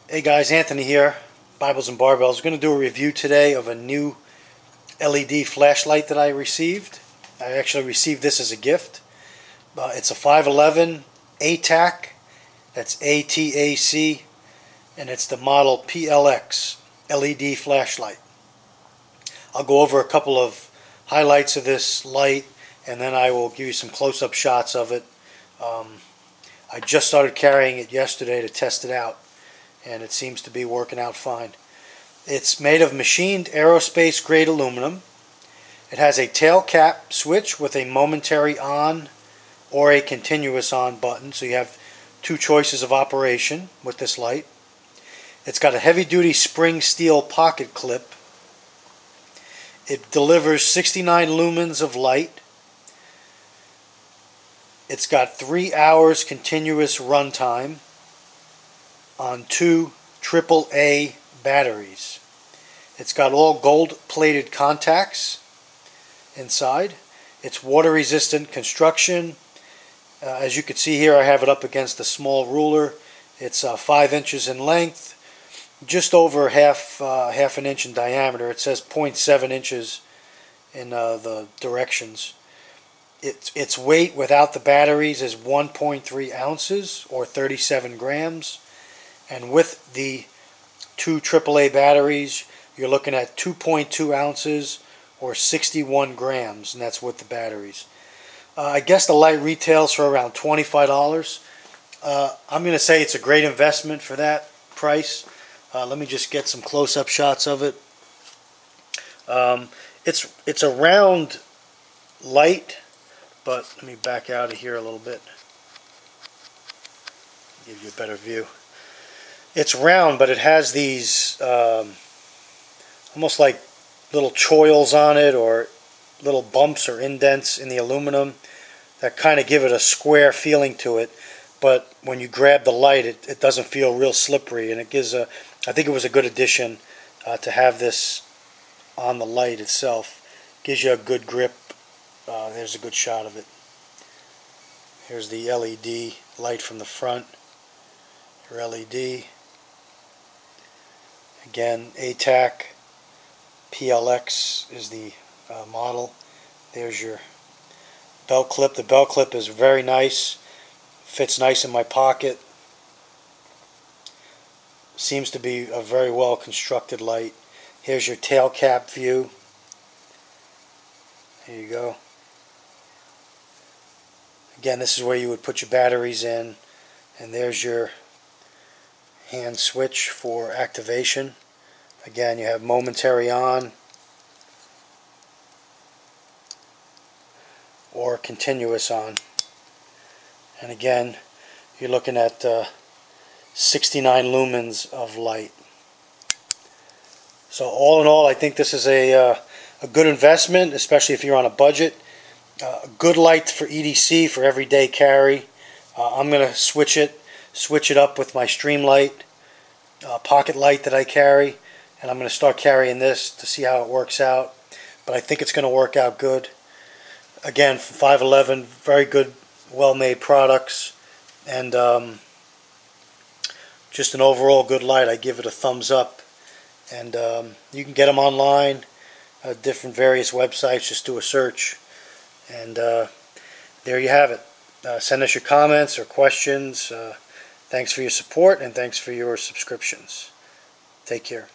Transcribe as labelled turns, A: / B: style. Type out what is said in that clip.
A: Hey guys, Anthony here, Bibles and Barbells. I'm going to do a review today of a new LED flashlight that I received. I actually received this as a gift. It's a 5.11 ATAC, that's ATAC, and it's the model PL-x LED Flashlight. I'll go over a couple of highlights of this light, and then I will give you some close-up shots of it. I just started carrying it yesterday to test it out, and it seems to be working out fine. It's made of machined aerospace grade aluminum. It has a tail cap switch with a momentary on or a continuous on button, so you have two choices of operation with this light. It's got a heavy duty spring steel pocket clip. It delivers 69 lumens of light. It's got 3 hours continuous runtime on 2 AAA batteries. It's got all gold-plated contacts inside. It's water-resistant construction. As you can see here, I have it up against a small ruler. It's 5 inches in length, just over half an inch in diameter. It says 0.7 inches in the directions. Its weight without the batteries is 1.3 ounces or 37 grams. And with the 2 AAA batteries, you're looking at 2.2 ounces or 61 grams, and that's with the batteries. I guess the light retails for around $25. I'm going to say it's a great investment for that price. Let me just get some close-up shots of it. It's a round light, but let me back out of here a little bit. Give you a better view. It's round, but it has these almost like little choils on it, or little bumps or indents in the aluminum that kind of give it a square feeling to it. But when you grab the light, it doesn't feel real slippery, and it gives a, I think it was a good addition to have this on the light itself. Gives you a good grip. There's a good shot of it. Here's the LED light from the front. Your LED. Again, ATAC PL-x is the model. There's your belt clip. The belt clip is very nice. Fits nice in my pocket. Seems to be a very well constructed light. Here's your tail cap view. There you go. Again, this is where you would put your batteries in, and there's your hand switch for activation. Again, you have momentary on or continuous on. And again, you're looking at 69 lumens of light. So all in all, I think this is a good investment, especially if you're on a budget. A good light for EDC, for everyday carry. I'm going to switch it up with my Streamlight pocket light that I carry, and I'm going to start carrying this to see how it works out. But I think it's going to work out good. Again, 5.11, very good, well-made products, and just an overall good light. I give it a thumbs up. And you can get them online, different various websites. Just do a search, and there you have it. Send us your comments or questions. Thanks for your support, and thanks for your subscriptions. Take care.